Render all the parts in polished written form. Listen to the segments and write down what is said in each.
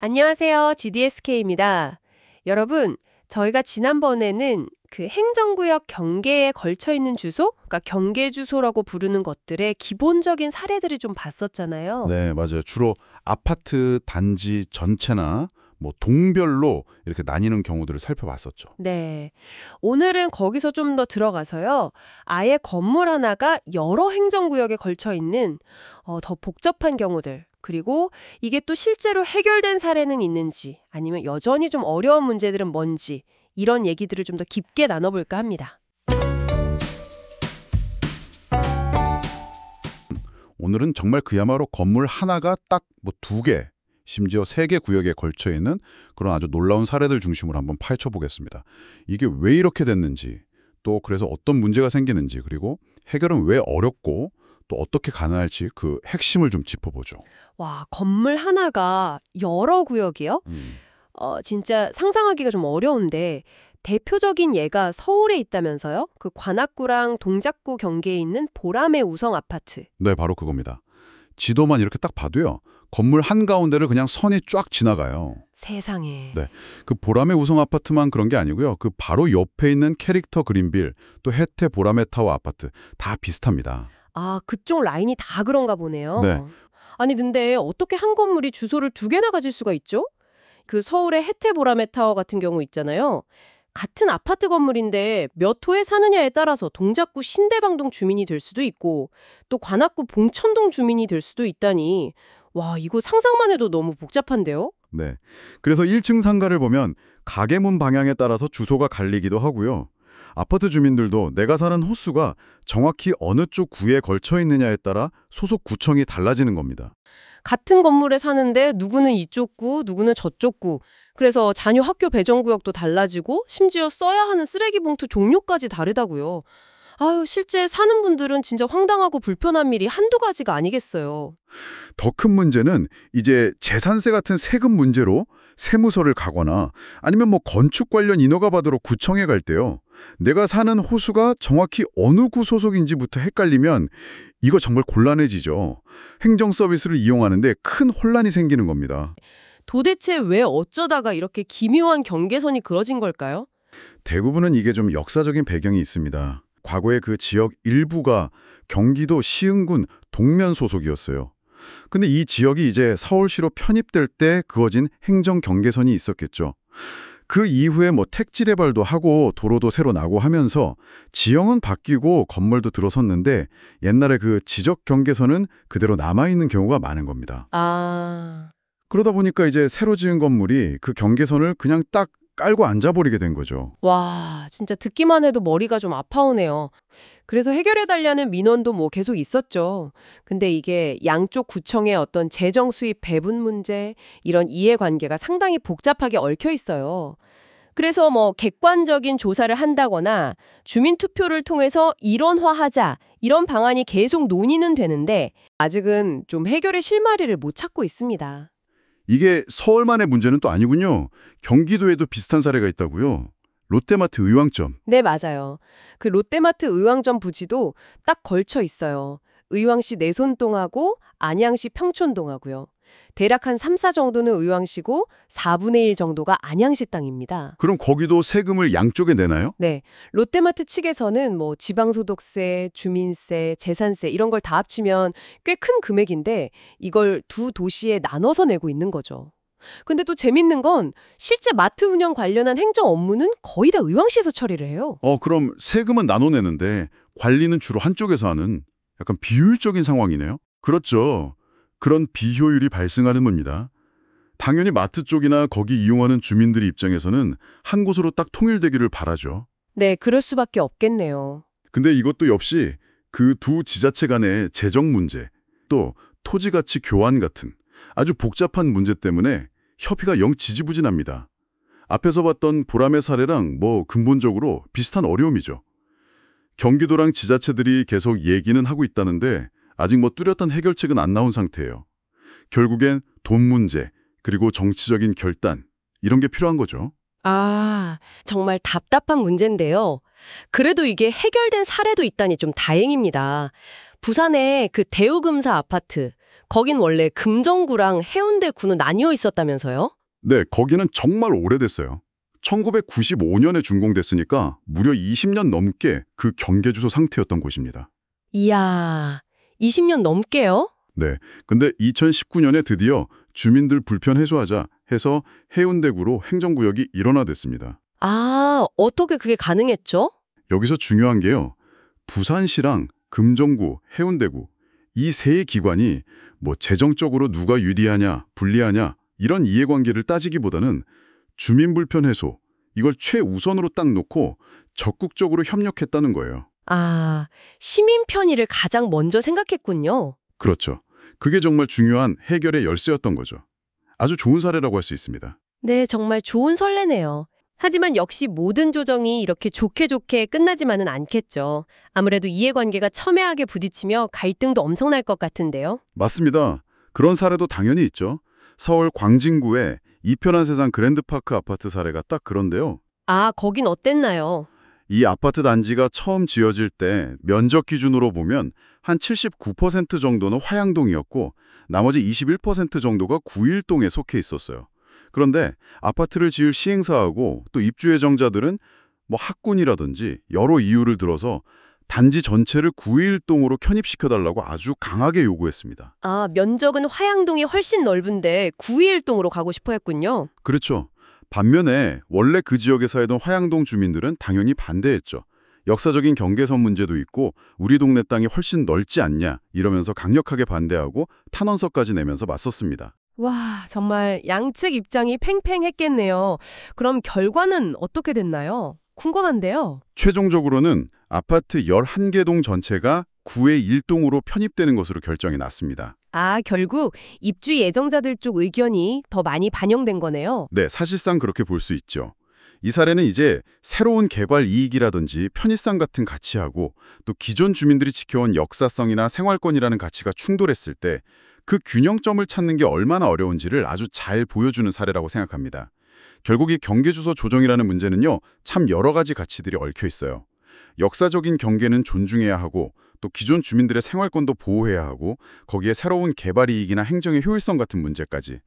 안녕하세요. GDSK입니다. 여러분, 저희가 지난번에는 그 행정구역 경계에 걸쳐 있는 주소, 그러니까 경계 주소라고 부르는 것들의 기본적인 사례들을 좀 봤었잖아요. 네, 맞아요. 주로 아파트 단지 전체나 뭐 동별로 이렇게 나뉘는 경우들을 살펴봤었죠. 네. 오늘은 거기서 좀 더 들어가서요. 아예 건물 하나가 여러 행정구역에 걸쳐 있는 더 복잡한 경우들, 그리고 이게 또 실제로 해결된 사례는 있는지, 아니면 여전히 좀 어려운 문제들은 뭔지, 이런 얘기들을 좀 더 깊게 나눠볼까 합니다. 오늘은 정말 그야말로 건물 하나가 딱 뭐 두 개, 심지어 세 개 구역에 걸쳐 있는 그런 아주 놀라운 사례들 중심으로 한번 파헤쳐 보겠습니다. 이게 왜 이렇게 됐는지, 또 그래서 어떤 문제가 생기는지, 그리고 해결은 왜 어렵고 또 어떻게 가능할지 그 핵심을 좀 짚어보죠. 와, 건물 하나가 여러 구역이요? 진짜 상상하기가 좀 어려운데 대표적인 예가 서울에 있다면서요? 그 관악구랑 동작구 경계에 있는 보라매 우성 아파트. 네, 바로 그겁니다. 지도만 이렇게 딱 봐도요. 건물 한가운데를 그냥 선이 쫙 지나가요. 세상에. 네, 그 보라매 우성 아파트만 그런 게 아니고요. 그 바로 옆에 있는 캐릭터 그린빌, 또 혜태 보라매 타워 아파트 다 비슷합니다. 아, 그쪽 라인이 다 그런가 보네요. 네. 아니, 근데 어떻게 한 건물이 주소를 두 개나 가질 수가 있죠? 그 서울의 혜태 보라매 타워 같은 경우 있잖아요. 같은 아파트 건물인데 몇 호에 사느냐에 따라서 동작구 신대방동 주민이 될 수도 있고 또 관악구 봉천동 주민이 될 수도 있다니. 와, 이거 상상만 해도 너무 복잡한데요? 네. 그래서 1층 상가를 보면 가게 문 방향에 따라서 주소가 갈리기도 하고요. 아파트 주민들도 내가 사는 호수가 정확히 어느 쪽 구에 걸쳐 있느냐에 따라 소속 구청이 달라지는 겁니다. 같은 건물에 사는데 누구는 이쪽 구, 누구는 저쪽 구. 그래서 자녀 학교 배정 구역도 달라지고 심지어 써야 하는 쓰레기 봉투 종류까지 다르다고요. 아유, 실제 사는 분들은 진짜 황당하고 불편한 일이 한두 가지가 아니겠어요. 더 큰 문제는 이제 재산세 같은 세금 문제로 세무서를 가거나 아니면 뭐 건축 관련 인허가 받으러 구청에 갈 때요. 내가 사는 호수가 정확히 어느 구 소속인지부터 헷갈리면 이거 정말 곤란해지죠. 행정 서비스를 이용하는데 큰 혼란이 생기는 겁니다. 도대체 왜 어쩌다가 이렇게 기묘한 경계선이 그어진 걸까요? 대부분은 이게 좀 역사적인 배경이 있습니다. 과거에 그 지역 일부가 경기도 시흥군 동면 소속이었어요. 근데 이 지역이 이제 서울시로 편입될 때 그어진 행정 경계선이 있었겠죠. 그 이후에 뭐 택지 개발도 하고 도로도 새로 나고 하면서 지형은 바뀌고 건물도 들어섰는데 옛날에 그 지적 경계선은 그대로 남아있는 경우가 많은 겁니다. 아, 그러다 보니까 이제 새로 지은 건물이 그 경계선을 그냥 딱 깔고 앉아버리게 된 거죠. 와, 진짜 듣기만 해도 머리가 좀 아파오네요. 그래서 해결해달라는 민원도 뭐 계속 있었죠. 근데 이게 양쪽 구청의 어떤 재정 수입 배분 문제, 이런 이해관계가 상당히 복잡하게 얽혀 있어요. 그래서 뭐 객관적인 조사를 한다거나 주민 투표를 통해서 일원화하자, 이런 방안이 계속 논의는 되는데 아직은 좀 해결의 실마리를 못 찾고 있습니다. 이게 서울만의 문제는 또 아니군요. 경기도에도 비슷한 사례가 있다고요. 롯데마트 의왕점. 네, 맞아요. 그 롯데마트 의왕점 부지도 딱 걸쳐 있어요. 의왕시 내손동하고 안양시 평촌동하고요. 대략 한 3, 4 정도는 의왕시고 4분의 1 정도가 안양시 땅입니다. 그럼 거기도 세금을 양쪽에 내나요? 네, 롯데마트 측에서는 뭐 지방소득세, 주민세, 재산세 이런 걸 다 합치면 꽤 큰 금액인데 이걸 두 도시에 나눠서 내고 있는 거죠. 근데 또 재밌는 건 실제 마트 운영 관련한 행정 업무는 거의 다 의왕시에서 처리를 해요. 그럼 세금은 나눠내는데 관리는 주로 한쪽에서 하는 약간 비효율적인 상황이네요. 그렇죠. 그런 비효율이 발생하는 겁니다. 당연히 마트 쪽이나 거기 이용하는 주민들의 입장에서는 한 곳으로 딱 통일되기를 바라죠. 네, 그럴 수밖에 없겠네요. 근데 이것도 역시 그 두 지자체 간의 재정 문제, 또 토지 가치 교환 같은 아주 복잡한 문제 때문에 협의가 영 지지부진합니다. 앞에서 봤던 보람의 사례랑 뭐 근본적으로 비슷한 어려움이죠. 경기도랑 지자체들이 계속 얘기는 하고 있다는데 아직 뭐 뚜렷한 해결책은 안 나온 상태예요. 결국엔 돈 문제, 그리고 정치적인 결단, 이런 게 필요한 거죠. 아, 정말 답답한 문제인데요. 그래도 이게 해결된 사례도 있다니 좀 다행입니다. 부산의 그 대우금사 아파트, 거긴 원래 금정구랑 해운대구는 나뉘어 있었다면서요? 네, 거기는 정말 오래됐어요. 1995년에 준공됐으니까 무려 20년 넘게 그 경계주소 상태였던 곳입니다. 이야, 20년 넘게요? 네, 근데 2019년에 드디어 주민들 불편 해소하자 해서 해운대구로 행정구역이 일원화됐습니다. 아, 어떻게 그게 가능했죠? 여기서 중요한 게요. 부산시랑 금정구, 해운대구 이 세 기관이 뭐 재정적으로 누가 유리하냐, 불리하냐 이런 이해관계를 따지기보다는 주민 불편 해소 이걸 최우선으로 딱 놓고 적극적으로 협력했다는 거예요. 아, 시민 편의를 가장 먼저 생각했군요. 그렇죠. 그게 정말 중요한 해결의 열쇠였던 거죠. 아주 좋은 사례라고 할 수 있습니다. 네, 정말 좋은 선례네요. 하지만 역시 모든 조정이 이렇게 좋게 끝나지만은 않겠죠. 아무래도 이해관계가 첨예하게 부딪히며 갈등도 엄청날 것 같은데요. 맞습니다. 그런 사례도 당연히 있죠. 서울 광진구의 이편한 세상 그랜드파크 아파트 사례가 딱 그런데요. 아, 거긴 어땠나요? 이 아파트 단지가 처음 지어질 때 면적 기준으로 보면 한 79% 정도는 화양동이었고 나머지 21% 정도가 구일동에 속해 있었어요. 그런데 아파트를 지을 시행사하고 또 입주 예정자들은 뭐 학군이라든지 여러 이유를 들어서 단지 전체를 구일동으로 편입시켜달라고 아주 강하게 요구했습니다. 아, 면적은 화양동이 훨씬 넓은데 구이일동으로 가고 싶어 했군요. 그렇죠. 반면에 원래 그 지역에 살던 화양동 주민들은 당연히 반대했죠. 역사적인 경계선 문제도 있고 우리 동네 땅이 훨씬 넓지 않냐 이러면서 강력하게 반대하고 탄원서까지 내면서 맞섰습니다. 와, 정말 양측 입장이 팽팽했겠네요. 그럼 결과는 어떻게 됐나요? 궁금한데요. 최종적으로는 아파트 11개 동 전체가 구의 1동으로 편입되는 것으로 결정이 났습니다. 아, 결국 입주 예정자들 쪽 의견이 더 많이 반영된 거네요. 네, 사실상 그렇게 볼 수 있죠. 이 사례는 이제 새로운 개발 이익이라든지 편의성 같은 가치하고 또 기존 주민들이 지켜온 역사성이나 생활권이라는 가치가 충돌했을 때 그 균형점을 찾는 게 얼마나 어려운지를 아주 잘 보여주는 사례라고 생각합니다. 결국 이 경계주소 조정이라는 문제는요, 참 여러 가지 가치들이 얽혀 있어요. 역사적인 경계는 존중해야 하고 또 기존 주민들의 생활권도 보호해야 하고 거기에 새로운 개발 이익이나 행정의 효율성 같은 문제까지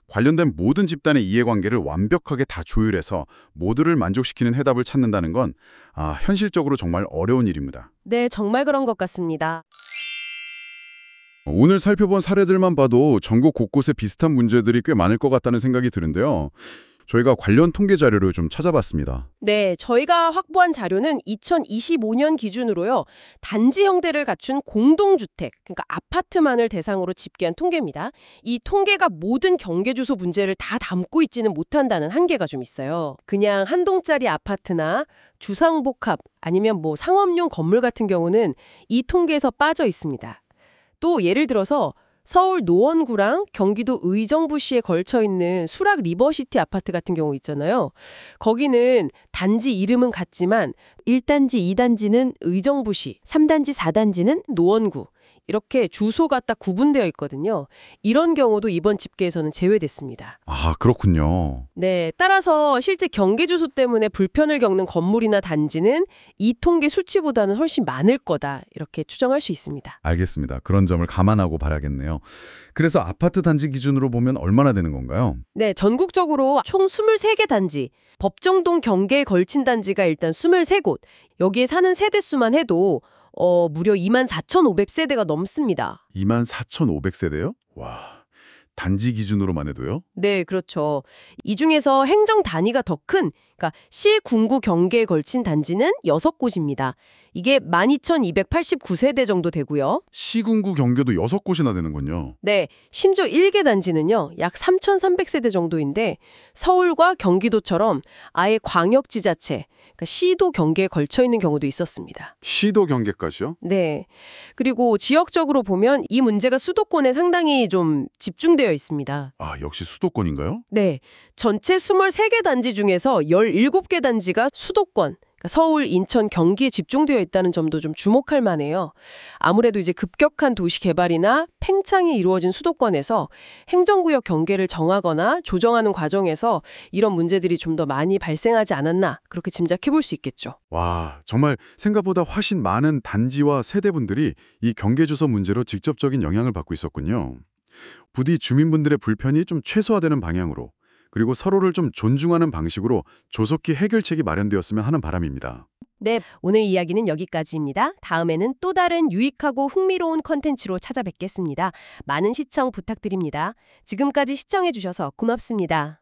관련된 모든 집단의 이해관계를 완벽하게 다 조율해서 모두를 만족시키는 해답을 찾는다는 건 현실적으로 정말 어려운 일입니다. 네, 정말 그런 것 같습니다. 오늘 살펴본 사례들만 봐도 전국 곳곳에 비슷한 문제들이 꽤 많을 것 같다는 생각이 드는데요. 저희가 관련 통계 자료를 좀 찾아봤습니다. 네, 저희가 확보한 자료는 2025년 기준으로요. 단지 형태를 갖춘 공동주택, 그러니까 아파트만을 대상으로 집계한 통계입니다. 이 통계가 모든 경계주소 문제를 다 담고 있지는 못한다는 한계가 좀 있어요. 그냥 한 동짜리 아파트나 주상복합 아니면 뭐 상업용 건물 같은 경우는 이 통계에서 빠져 있습니다. 또 예를 들어서 서울 노원구랑 경기도 의정부시에 걸쳐 있는 수락 리버시티 아파트 같은 경우 있잖아요. 거기는 단지 이름은 같지만 1단지, 2단지는 의정부시, 3단지, 4단지는 노원구. 이렇게 주소가 딱 구분되어 있거든요. 이런 경우도 이번 집계에서는 제외됐습니다. 아, 그렇군요. 네, 따라서 실제 경계주소 때문에 불편을 겪는 건물이나 단지는 이 통계 수치보다는 훨씬 많을 거다. 이렇게 추정할 수 있습니다. 알겠습니다. 그런 점을 감안하고 봐야겠네요. 그래서 아파트 단지 기준으로 보면 얼마나 되는 건가요? 네, 전국적으로 총 23개 단지, 법정동 경계에 걸친 단지가 일단 23곳, 여기에 사는 세대 수만 해도 무려 24,500세대가 넘습니다. 24,500세대요? 와, 단지 기준으로만 해도요? 네, 그렇죠. 이 중에서 행정 단위가 더 큰, 그러니까 시, 군구 경계에 걸친 단지는 6곳입니다. 이게 12,289세대 정도 되고요. 시군구 경계도 6곳이나 되는군요. 네, 심지어 1개 단지는요, 약 3,300세대 정도인데 서울과 경기도처럼 아예 광역지자체, 그러니까 시도 경계에 걸쳐 있는 경우도 있었습니다. 시도 경계까지요? 네. 그리고 지역적으로 보면 이 문제가 수도권에 상당히 좀 집중되어 있습니다. 아, 역시 수도권인가요? 네. 전체 23개 단지 중에서 17개 단지가 수도권, 그러니까 서울, 인천, 경기에 집중되어 있다는 점도 좀 주목할 만해요. 아무래도 이제 급격한 도시 개발이나 팽창이 이루어진 수도권에서 행정구역 경계를 정하거나 조정하는 과정에서 이런 문제들이 좀 더 많이 발생하지 않았나 그렇게 짐작해 볼 수 있겠죠. 와, 정말 생각보다 훨씬 많은 단지와 세대분들이 이 경계주소 문제로 직접적인 영향을 받고 있었군요. 부디 주민분들의 불편이 좀 최소화되는 방향으로, 그리고 서로를 좀 존중하는 방식으로 조속히 해결책이 마련되었으면 하는 바람입니다. 네, 오늘 이야기는 여기까지입니다. 다음에는 또 다른 유익하고 흥미로운 컨텐츠로 찾아뵙겠습니다. 많은 시청 부탁드립니다. 지금까지 시청해주셔서 고맙습니다.